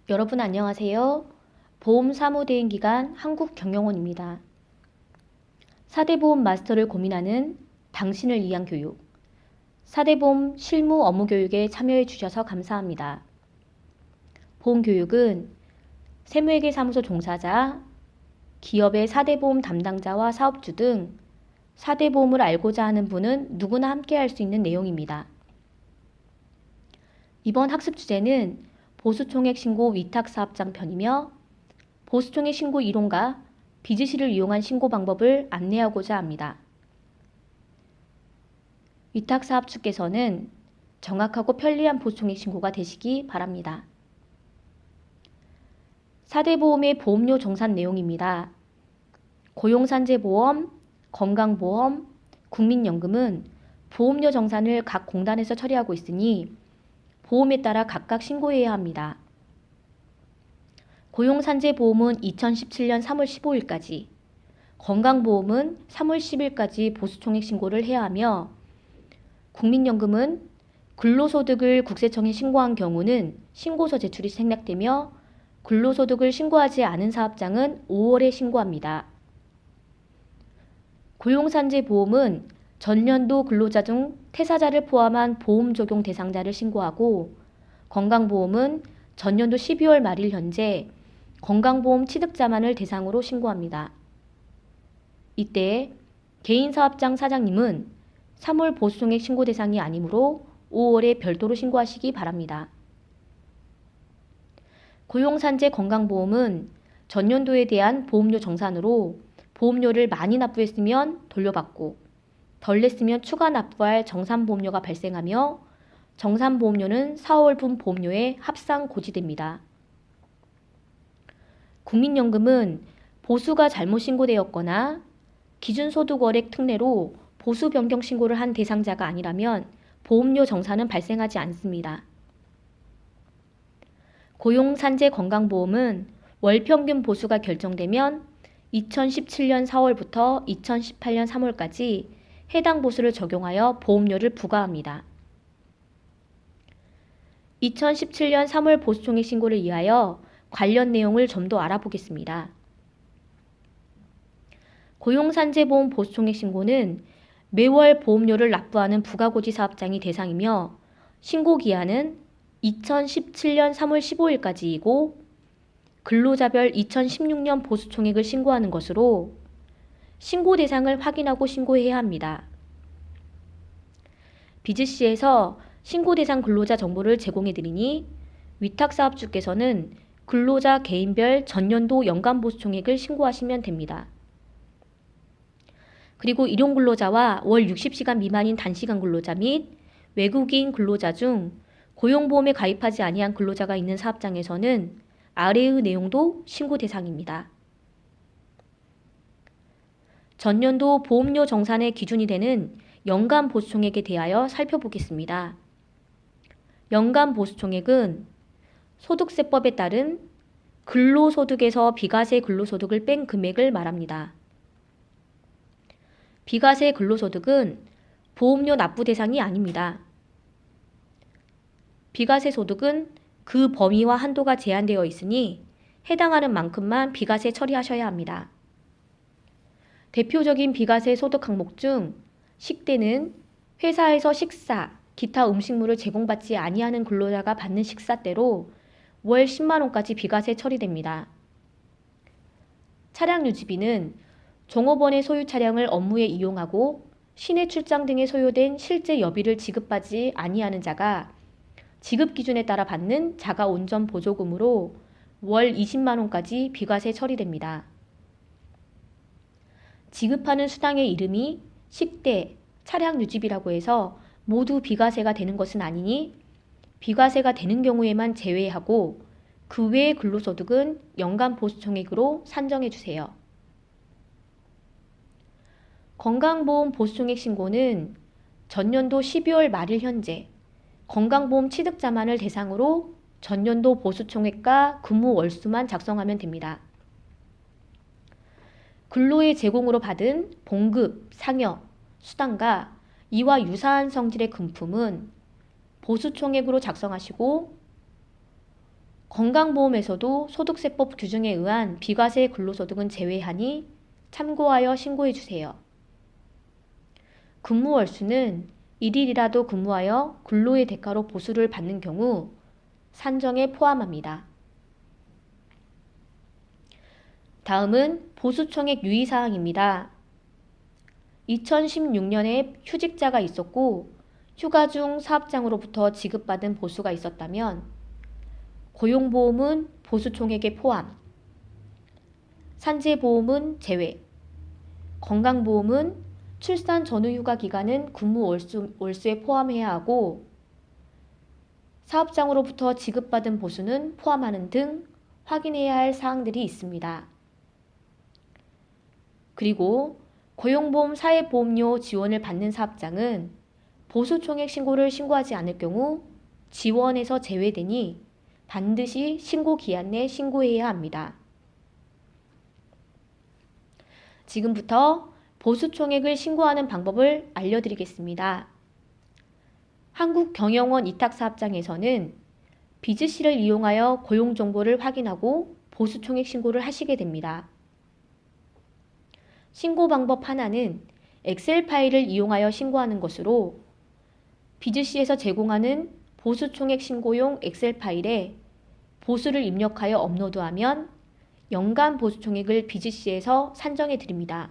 여러분 안녕하세요. 보험사무대행기관 한국경영원입니다. 4대 보험 마스터를 고민하는 당신을 위한 교육, 4대 보험 실무 업무 교육에 참여해 주셔서 감사합니다. 보험교육은 세무회계사무소 종사자, 기업의 4대 보험 담당자와 사업주 등 4대 보험을 알고자 하는 분은 누구나 함께 할 수 있는 내용입니다. 이번 학습 주제는 보수총액 신고 위탁사업장 편이며 보수총액 신고 이론과 비즈시를 이용한 신고 방법을 안내하고자 합니다. 위탁사업주께서는 정확하고 편리한 보수총액 신고가 되시기 바랍니다. 4대 보험의 보험료 정산 내용입니다. 고용산재보험, 건강보험, 국민연금은 보험료 정산을 각 공단에서 처리하고 있으니 보험에 따라 각각 신고해야 합니다. 고용산재보험은 2017년 3월 15일까지, 건강보험은 3월 10일까지 보수총액 신고를 해야 하며 국민연금은 근로소득을 국세청에 신고한 경우는 신고서 제출이 생략되며 근로소득을 신고하지 않은 사업장은 5월에 신고합니다. 고용산재보험은 전년도 근로자 중 퇴사자를 포함한 보험 적용 대상자를 신고하고 건강보험은 전년도 12월 말일 현재 건강보험 취득자만을 대상으로 신고합니다. 이때 개인사업장 사장님은 3월 보수총액 신고 대상이 아니므로 5월에 별도로 신고하시기 바랍니다. 고용산재 건강보험은 전년도에 대한 보험료 정산으로 보험료를 많이 납부했으면 돌려받고 덜 냈으면 추가 납부할 정산보험료가 발생하며 정산보험료는 4월분 보험료에 합상 고지됩니다. 국민연금은 보수가 잘못 신고되었거나 기준소득월액 특례로 보수 변경 신고를 한 대상자가 아니라면 보험료 정산은 발생하지 않습니다. 고용산재 건강보험은 월평균 보수가 결정되면 2017년 4월부터 2018년 3월까지 해당 보수를 적용하여 보험료를 부과합니다. 2017년 3월 보수총액 신고를 위하여 관련 내용을 좀 더 알아보겠습니다. 고용산재보험 보수총액 신고는 매월 보험료를 납부하는 부가고지 사업장이 대상이며 신고기한은 2017년 3월 15일까지이고 근로자별 2016년 보수총액을 신고하는 것으로 신고 대상을 확인하고 신고해야 합니다. 비즈시에서 신고 대상 근로자 정보를 제공해드리니 위탁사업주께서는 근로자 개인별 전년도 연간 보수총액을 신고하시면 됩니다. 그리고 일용근로자와 월 60시간 미만인 단시간 근로자 및 외국인 근로자 중 고용보험에 가입하지 아니한 근로자가 있는 사업장에서는 아래의 내용도 신고 대상입니다. 전년도 보험료 정산의 기준이 되는 연간 보수총액에 대하여 살펴보겠습니다. 연간 보수총액은 소득세법에 따른 근로소득에서 비과세 근로소득을 뺀 금액을 말합니다. 비과세 근로소득은 보험료 납부 대상이 아닙니다. 비과세 소득은 그 범위와 한도가 제한되어 있으니 해당하는 만큼만 비과세 처리하셔야 합니다. 대표적인 비과세 소득 항목 중 식대는 회사에서 식사, 기타 음식물을 제공받지 아니하는 근로자가 받는 식사대로 월 10만 원까지 비과세 처리됩니다. 차량 유지비는 종업원의 소유 차량을 업무에 이용하고 시내 출장 등에 소요된 실제 여비를 지급받지 아니하는 자가 지급 기준에 따라 받는 자가 운전 보조금으로 월 20만 원까지 비과세 처리됩니다. 지급하는 수당의 이름이 식대, 차량 유지비라고 해서 모두 비과세가 되는 것은 아니니 비과세가 되는 경우에만 제외하고 그 외의 근로소득은 연간 보수총액으로 산정해 주세요. 건강보험 보수총액 신고는 전년도 12월 말일 현재 건강보험 취득자만을 대상으로 전년도 보수총액과 근무 월수만 작성하면 됩니다. 근로의 제공으로 받은 봉급, 상여, 수당과 이와 유사한 성질의 금품은 보수총액으로 작성하시고 건강보험에서도 소득세법 규정에 의한 비과세 근로소득은 제외하니 참고하여 신고해 주세요. 근무월수는 1일이라도 근무하여 근로의 대가로 보수를 받는 경우 산정에 포함합니다. 다음은 보수총액 유의사항입니다. 2016년에 휴직자가 있었고 휴가 중 사업장으로부터 지급받은 보수가 있었다면 고용보험은 보수총액에 포함, 산재보험은 제외, 건강보험은 출산 전후 휴가 기간은 근무 월수에 포함해야 하고 사업장으로부터 지급받은 보수는 포함하는 등 확인해야 할 사항들이 있습니다. 그리고 고용보험 사회보험료 지원을 받는 사업장은 보수총액 신고를 신고하지 않을 경우 지원에서 제외되니 반드시 신고 기한 내 신고해야 합니다. 지금부터 보수총액을 신고하는 방법을 알려드리겠습니다. 한국경영원 위탁사업장에서는 비즈씨를 이용하여 고용정보를 확인하고 보수총액 신고를 하시게 됩니다. 신고 방법 하나는 엑셀 파일을 이용하여 신고하는 것으로 비즈씨에서 제공하는 보수총액 신고용 엑셀 파일에 보수를 입력하여 업로드하면 연간 보수총액을 비즈씨에서 산정해 드립니다.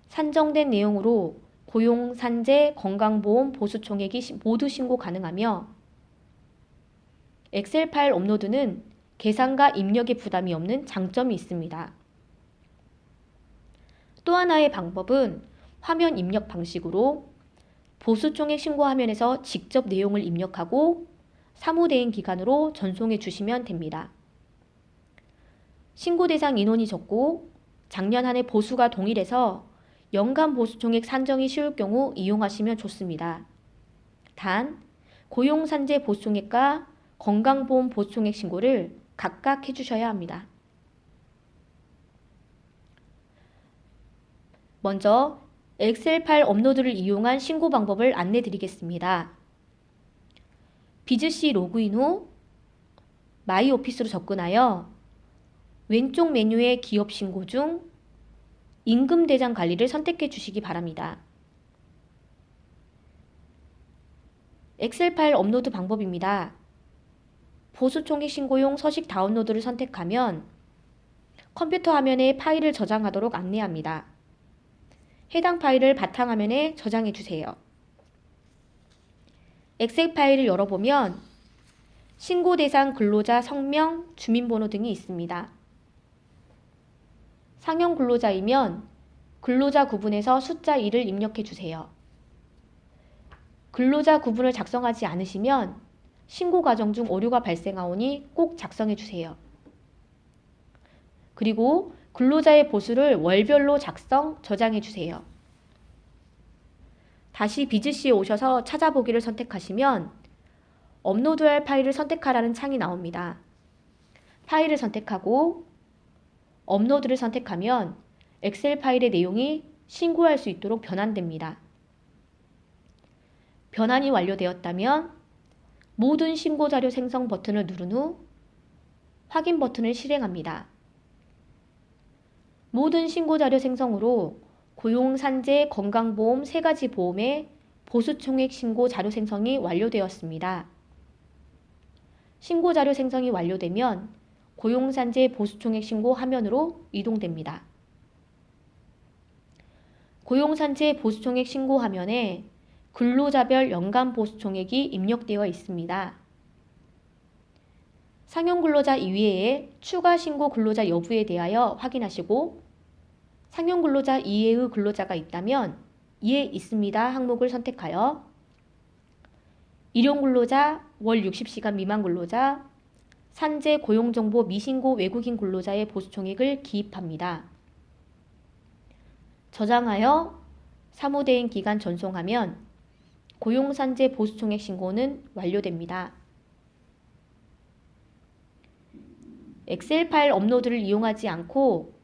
산정된 내용으로 고용, 산재, 건강보험, 보수총액이 모두 신고 가능하며 엑셀 파일 업로드는 계산과 입력의 부담이 없는 장점이 있습니다. 또 하나의 방법은 화면 입력 방식으로 보수총액 신고 화면에서 직접 내용을 입력하고 사무대행 기간으로 전송해 주시면 됩니다. 신고 대상 인원이 적고 작년 한 해 보수가 동일해서 연간 보수총액 산정이 쉬울 경우 이용하시면 좋습니다. 단, 고용산재 보수총액과 건강보험 보수총액 신고를 각각 해주셔야 합니다. 먼저 엑셀 파일 업로드를 이용한 신고 방법을 안내 드리겠습니다. 비즈씨 로그인 후 마이 오피스로 접근하여 왼쪽 메뉴의 기업 신고 중 임금 대장 관리를 선택해 주시기 바랍니다. 엑셀 파일 업로드 방법입니다. 보수총액 신고용 서식 다운로드를 선택하면 컴퓨터 화면에 파일을 저장하도록 안내합니다. 해당 파일을 바탕화면에 저장해 주세요. 엑셀 파일을 열어보면 신고 대상 근로자 성명, 주민번호 등이 있습니다. 상용 근로자이면 근로자 구분에서 숫자 1을 입력해 주세요. 근로자 구분을 작성하지 않으시면 신고 과정 중 오류가 발생하오니 꼭 작성해 주세요. 그리고 근로자의 보수를 월별로 작성, 저장해 주세요. 다시 비즈씨에 오셔서 찾아보기를 선택하시면 업로드할 파일을 선택하라는 창이 나옵니다. 파일을 선택하고 업로드를 선택하면 엑셀 파일의 내용이 신고할 수 있도록 변환됩니다. 변환이 완료되었다면 모든 신고 자료 생성 버튼을 누른 후 확인 버튼을 실행합니다. 모든 신고 자료 생성으로 고용, 산재, 건강보험 3가지 보험의 보수총액 신고 자료 생성이 완료되었습니다. 신고 자료 생성이 완료되면 고용, 산재, 보수총액 신고 화면으로 이동됩니다. 고용, 산재, 보수총액 신고 화면에 근로자별 연간 보수총액이 입력되어 있습니다. 상용 근로자 이외에 추가 신고 근로자 여부에 대하여 확인하시고 상용 근로자 이외의 근로자가 있다면 예, 있습니다 항목을 선택하여 일용 근로자, 월 60시간 미만 근로자, 산재 고용정보 미신고 외국인 근로자의 보수총액을 기입합니다. 저장하여 사무대행 기간 전송하면 고용산재 보수총액 신고는 완료됩니다. 엑셀 파일 업로드를 이용하지 않고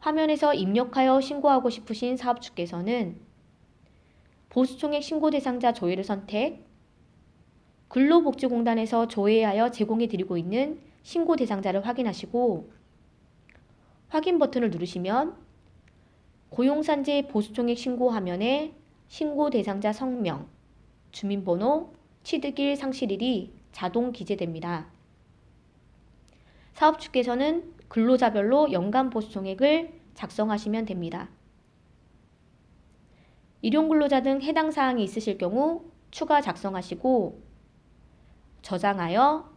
화면에서 입력하여 신고하고 싶으신 사업주께서는 보수총액 신고 대상자 조회를 선택, 근로복지공단에서 조회하여 제공해드리고 있는 신고 대상자를 확인하시고 확인 버튼을 누르시면 고용산재 보수총액 신고 화면에 신고 대상자 성명, 주민번호, 취득일, 상실일이 자동 기재됩니다. 사업주께서는 근로자별로 연간 보수총액을 작성하시면 됩니다. 일용근로자 등 해당 사항이 있으실 경우 추가 작성하시고 저장하여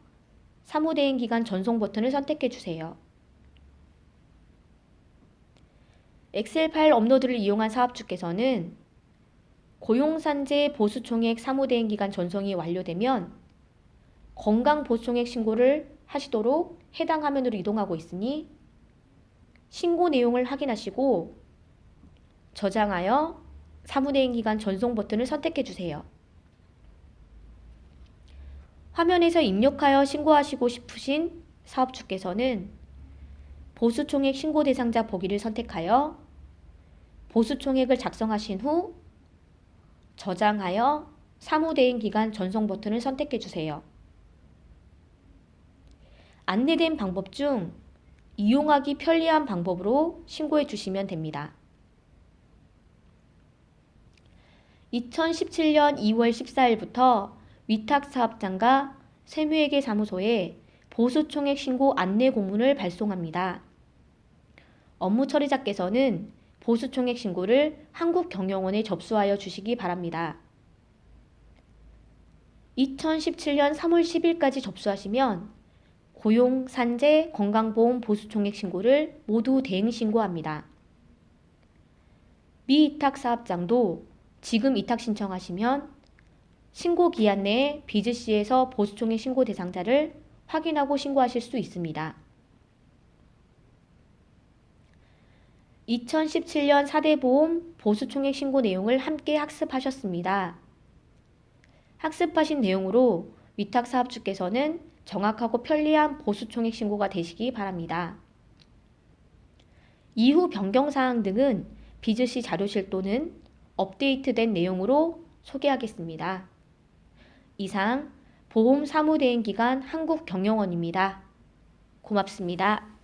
사무대행 기간 전송 버튼을 선택해 주세요. 엑셀 파일 업로드를 이용한 사업주께서는 고용산재 보수총액 사무대행 기간 전송이 완료되면 건강보수총액 신고를 하시도록 해당 화면으로 이동하고 있으니 신고 내용을 확인하시고 저장하여 사무대행 기간 전송 버튼을 선택해 주세요. 화면에서 입력하여 신고하시고 싶으신 사업주께서는 보수총액 신고 대상자 보기를 선택하여 보수총액을 작성하신 후 저장하여 사무대행 기간 전송 버튼을 선택해 주세요. 안내된 방법 중 이용하기 편리한 방법으로 신고해 주시면 됩니다. 2017년 2월 14일부터 위탁사업장과 세무회계사무소에 보수총액 신고 안내 공문을 발송합니다. 업무 처리자께서는 보수총액 신고를 한국경영원에 접수하여 주시기 바랍니다. 2017년 3월 10일까지 접수하시면 고용, 산재, 건강보험 보수총액 신고를 모두 대행 신고합니다. 미이탁 사업장도 지금 이탁 신청하시면 신고 기한 내에 비즈C에서 보수총액 신고 대상자를 확인하고 신고하실 수 있습니다. 2017년 4대 보험 보수총액 신고 내용을 함께 학습하셨습니다. 학습하신 내용으로 위탁 사업주께서는 정확하고 편리한 보수총액 신고가 되시기 바랍니다. 이후 변경사항 등은 비즈C 자료실 또는 업데이트된 내용으로 소개하겠습니다. 이상 보험 사무대행 기관 한국경영원입니다. 고맙습니다.